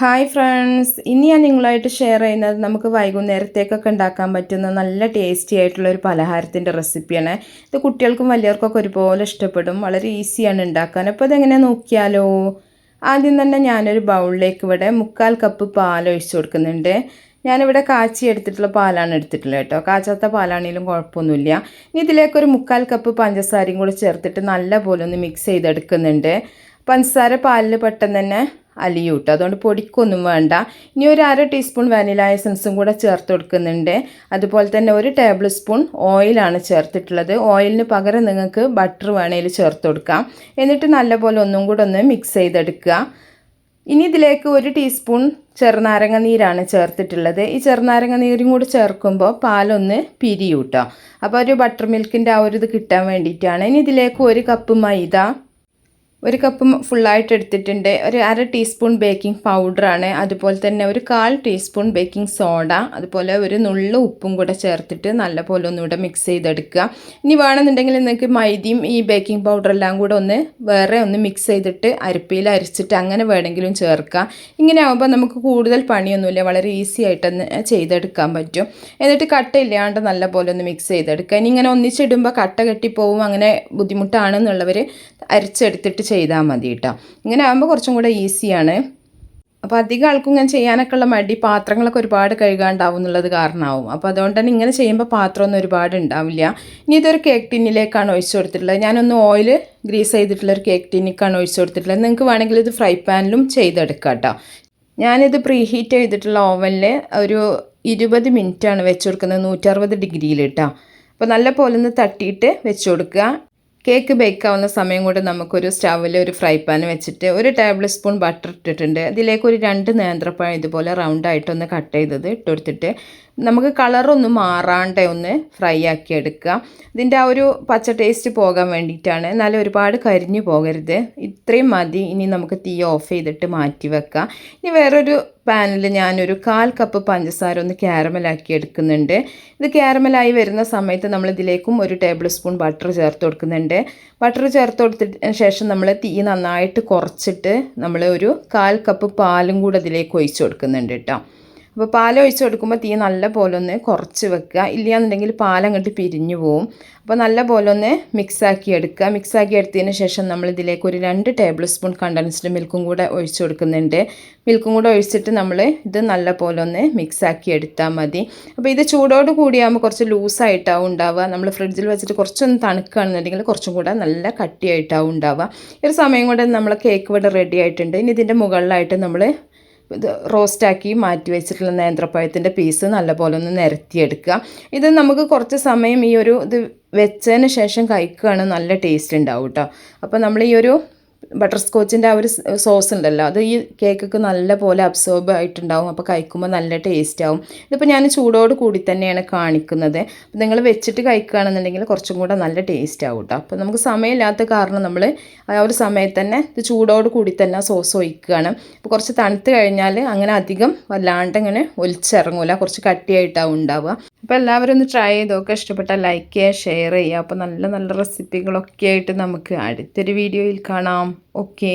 Hi friends, ഇനി ഞാൻ നിങ്ങളായിട്ട് ഷെയർ ചെയ്യുന്നത് നമുക്ക് വൈകുന്നേരത്തേക്കൊക്കെ ഉണ്ടാക്കാൻ പറ്റുന്ന നല്ല ടേസ്റ്റി ആയിട്ടുള്ള ഒരു പലഹാരത്തിൻ്റെ റെസിപ്പിയാണ്. ഇത് കുട്ടികൾക്കും വലിയവർക്കൊക്കെ ഒരുപോലെ ഇഷ്ടപ്പെടും. വളരെ ഈസിയാണ് ഉണ്ടാക്കാൻ. അപ്പോൾ ഇതെങ്ങനെയാണ് നോക്കിയാലോ. ആദ്യം തന്നെ ഞാനൊരു ബൗളിലേക്ക് ഇവിടെ 1/4 കപ്പ് പാൽ ഒഴിച്ചു കൊടുക്കുന്നുണ്ട്. ഞാനിവിടെ കാച്ചി എടുത്തിട്ടുള്ള പാലാണ് എടുത്തിട്ടുള്ളത് കേട്ടോ. കാച്ചാത്ത പാലാണെങ്കിലും കുഴപ്പമൊന്നുമില്ല. ഇനി ഇതിലേക്കൊരു 1/4 കപ്പ് പഞ്ചസാരയും കൂടി ചേർത്തിട്ട് നല്ല പോലെ ഒന്ന് മിക്സ് ചെയ്തെടുക്കുന്നുണ്ട്. പഞ്ചസാര പാലിൽ പെട്ടെന്ന് തന്നെ അലിയും കേട്ടോ, അതുകൊണ്ട് പൊടിക്കൊന്നും വേണ്ട. ഇനി ഒരു 1/2 ടീസ്പൂൺ വാനില എസൻസും കൂടെ ചേർത്ത് കൊടുക്കുന്നുണ്ട്. അതുപോലെ തന്നെ 1 ടേബിൾ സ്പൂൺ ഓയിലാണ് ചേർത്തിട്ടുള്ളത്. ഓയിലിന് പകരം നിങ്ങൾക്ക് ബട്ടർ വേണമെങ്കിൽ ചേർത്ത് കൊടുക്കാം. എന്നിട്ട് നല്ലപോലെ ഒന്നും കൂടെ ഒന്ന് മിക്സ് ചെയ്തെടുക്കുക. ഇനി ഇതിലേക്ക് 1 ടീസ്പൂൺ ചെറുനാരങ്ങ നീരാണ് ചേർത്തിട്ടുള്ളത്. ഈ ചെറുനാരങ്ങ നീരും കൂടി ചേർക്കുമ്പോൾ പാലൊന്ന് പിരിയും കേട്ടോ. അപ്പോൾ ഒരു ബട്ടർ മിൽക്കിൻ്റെ ആ ഒരു ഇത് കിട്ടാൻ വേണ്ടിയിട്ടാണ്. ഇനി ഇതിലേക്ക് 1 കപ്പ് മൈദ, 1 കപ്പ് ഫുള്ളായിട്ട് എടുത്തിട്ടുണ്ട്. ഒരു 1/2 ടീസ്പൂൺ ബേക്കിംഗ് പൗഡറാണ്. അതുപോലെ തന്നെ ഒരു 1/4 ടീസ്പൂൺ ബേക്കിംഗ് സോഡ, അതുപോലെ ഒരു നുള്ളു ഉപ്പും കൂടെ ചേർത്തിട്ട് നല്ലപോലെ ഒന്നുകൂടെ മിക്സ് ചെയ്തെടുക്കുക. ഇനി വേണമെന്നുണ്ടെങ്കിൽ നിങ്ങൾക്ക് മൈദയും ഈ ബേക്കിംഗ് പൗഡറെല്ലാം കൂടെ വേറെ ഒന്ന് മിക്സ് ചെയ്തിട്ട് അരിപ്പയിൽ അരിച്ചിട്ട് അങ്ങനെ വേണമെങ്കിലും ചേർക്കുക. ഇങ്ങനെ ആകുമ്പോൾ നമുക്ക് കൂടുതൽ പണിയൊന്നുമില്ല, വളരെ ഈസി ആയിട്ടൊന്ന് ചെയ്തെടുക്കാൻ പറ്റും. എന്നിട്ട് കട്ടയില്ലാണ്ട് നല്ലപോലെ ഒന്ന് മിക്സ് ചെയ്തെടുക്കുക. ഇനി ഇങ്ങനെ ഒന്നിച്ചിടുമ്പോൾ കട്ട കെട്ടിപ്പോവും, അങ്ങനെ ബുദ്ധിമുട്ടാണെന്നുള്ളവർ അരിച്ചെടുത്തിട്ട് ചെയ്താൽ മതി കേട്ടോ. ഇങ്ങനെ ആകുമ്പോൾ കുറച്ചും കൂടെ ഈസിയാണ്. അപ്പോൾ അധികം ആൾക്കും ഇങ്ങനെ ചെയ്യാനൊക്കെ ഉള്ള മടി, പാത്രങ്ങളൊക്കെ ഒരുപാട് കഴുകാണ്ടാവും എന്നുള്ളത് കാരണമാവും. അപ്പോൾ അതുകൊണ്ട് തന്നെ ഇങ്ങനെ ചെയ്യുമ്പോൾ പാത്രമൊന്നും ഒരുപാട് ഉണ്ടാവില്ല. ഇനി ഇതൊരു കേക്ക് ടിന്നിലേക്കാണ് ഒഴിച്ചു കൊടുത്തിട്ടുള്ളത്. ഞാനൊന്ന് ഓയിൽ ഗ്രീസ് ചെയ്തിട്ടുള്ളൊരു കേക്ക് ടിന്നിക്കാണ് ഒഴിച്ചു കൊടുത്തിട്ടുള്ളത്. നിങ്ങൾക്ക് വേണമെങ്കിൽ ഇത് ഫ്രൈ പാനിലും ചെയ്തെടുക്കാം കേട്ടോ. ഞാനിത് പ്രീ ഹീറ്റ് ചെയ്തിട്ടുള്ള ഓവനിൽ ഒരു 20 മിനിറ്റാണ് വെച്ച് കൊടുക്കുന്നത്, 160 ഡിഗ്രിയിൽ കേട്ടോ. അപ്പോൾ നല്ല പോലെ ഒന്ന് തട്ടിയിട്ട് വെച്ച് കൊടുക്കുക. കേക്ക് ബേക്കാവുന്ന സമയം കൊണ്ട് നമുക്കൊരു സ്റ്റൗവിൽ ഒരു ഫ്രൈ പാൻ വെച്ചിട്ട് 1 ടേബിൾ സ്പൂൺ ബട്ടർ ഇട്ടിട്ടുണ്ട്. അതിലേക്ക് ഒരു 2 നേന്ത്രപ്പഴം ഇതുപോലെ റൗണ്ടായിട്ടൊന്ന് കട്ട് ചെയ്തത് ഇട്ടെടുത്തിട്ട് നമുക്ക് കളറൊന്നും മാറാണ്ട് ഒന്ന് ഫ്രൈ ആക്കി എടുക്കുക. ഇതിൻ്റെ ആ ഒരു പച്ച ടേസ്റ്റ് പോകാൻ വേണ്ടിയിട്ടാണ്. എന്നാലും ഒരുപാട് കരിഞ്ഞു പോകരുത്. ഇത്രയും മതി. ഇനി നമുക്ക് തീ ഓഫ് ചെയ്തിട്ട് മാറ്റി വെക്കാം. ഇനി വേറൊരു പാനിൽ ഞാനൊരു 1/4 കപ്പ് പഞ്ചസാര ഒന്ന് ക്യാരമലാക്കി എടുക്കുന്നുണ്ട്. ഇത് ക്യാരമലായി വരുന്ന സമയത്ത് നമ്മളിതിലേക്കും 1 ടേബിൾ സ്പൂൺ ബട്ടർ ചേർത്ത് കൊടുക്കുന്നുണ്ട്. ബട്ടർ ചേർത്ത് കൊടുത്തതിന് ശേഷം നമ്മൾ തീ നന്നായിട്ട് കുറച്ചിട്ട് നമ്മൾ ഒരു 1/4 കപ്പ് പാലും കൂടെ ഇതിലേക്ക് ഒഴിച്ച് കൊടുക്കുന്നുണ്ട് കേട്ടോ. അപ്പോൾ പാൽ ഒഴിച്ച് കൊടുക്കുമ്പോൾ തീ നല്ല പോലെ ഒന്ന് കുറച്ച് വെക്കുക, ഇല്ലയെന്നുണ്ടെങ്കിൽ പാലങ്ങോട്ട് പിരിഞ്ഞു പോവും. അപ്പോൾ നല്ല പോലെ ഒന്ന് മിക്സാക്കി എടുക്കുക. മിക്സാക്കി എടുത്തതിന് ശേഷം നമ്മളിതിലേക്ക് ഒരു 2 ടേബിൾ സ്പൂൺ കണ്ടൻസ്ഡ് മിൽക്കും കൂടെ ഒഴിച്ച് കൊടുക്കുന്നുണ്ട്. മിൽക്കും കൂടെ ഒഴിച്ചിട്ട് നമ്മൾ ഇത് നല്ല പോലെ ഒന്ന് മിക്സാക്കി എടുത്താൽ മതി. അപ്പോൾ ഇത് ചൂടോട് കൂടിയാകുമ്പോൾ കുറച്ച് ലൂസായിട്ടാവും ഉണ്ടാവുക. നമ്മൾ ഫ്രിഡ്ജിൽ വെച്ചിട്ട് കുറച്ചൊന്ന് തണുക്കുകയാണെന്നുണ്ടെങ്കിൽ കുറച്ചും കൂടെ നല്ല കട്ടിയായിട്ടാവും ഉണ്ടാവുക. ഈ ഒരു സമയം കൊണ്ട് നമ്മളെ കേക്ക് ഇവിടെ റെഡി ആയിട്ടുണ്ട്. ഇനി ഇതിൻ്റെ മുകളിലായിട്ട് നമ്മൾ ഇത് റോസ്റ്റാക്കി മാറ്റി വെച്ചിട്ടുള്ള നേന്ത്രപ്പഴത്തിൻ്റെ പീസ് നല്ലപോലെ ഒന്ന് നിരത്തിയെടുക്കുക. ഇത് നമുക്ക് കുറച്ച് സമയം ഈ ഒരു ഇത് വെച്ചതിന് ശേഷം കഴിക്കുകയാണ് നല്ല ടേസ്റ്റ് ഉണ്ടാവും കേട്ടോ. അപ്പോൾ നമ്മൾ ഈ ഒരു ബട്ടർ സ്കോച്ചിൻ്റെ ആ ഒരു സോസ് ഉണ്ടല്ലോ, അത് ഈ കേക്കൊക്കെ നല്ല പോലെ അബ്സോർബ് ആയിട്ടുണ്ടാവും. അപ്പോൾ കഴിക്കുമ്പോൾ നല്ല ടേസ്റ്റ് ആവും. ഇതിപ്പോൾ ഞാൻ ചൂടോട് കൂടി തന്നെയാണ് കാണിക്കുന്നത്. അപ്പോൾ നിങ്ങൾ വെച്ചിട്ട് കഴിക്കുകയാണെന്നുണ്ടെങ്കിൽ കുറച്ചും കൂടെ നല്ല ടേസ്റ്റ് ആവും കേട്ടോ. അപ്പോൾ നമുക്ക് സമയമില്ലാത്ത കാരണം നമ്മൾ ആ ഒരു സമയത്ത് തന്നെ ഇത് ചൂടോട് കൂടി തന്നെ സോസ് ഒഴിക്കുകയാണ്. അപ്പോൾ കുറച്ച് തണുത്ത് കഴിഞ്ഞാൽ അങ്ങനെ അധികം വല്ലാണ്ട് ഇങ്ങനെ ഒലിച്ചിറങ്ങൂല, കുറച്ച് കട്ടിയായിട്ടാവും ഉണ്ടാവുക. അപ്പോൾ എല്ലാവരും ഒന്ന് ട്രൈ ചെയ്തൊക്കെ ഇഷ്ടപ്പെട്ടാൽ ലൈക്ക് ചെയ്യുക, ഷെയർ ചെയ്യുക. അപ്പോൾ നല്ല നല്ല റെസിപ്പികളൊക്കെ ആയിട്ട് നമുക്ക് അടുത്തൊരു വീഡിയോയിൽ കാണാം. ഓക്കേ.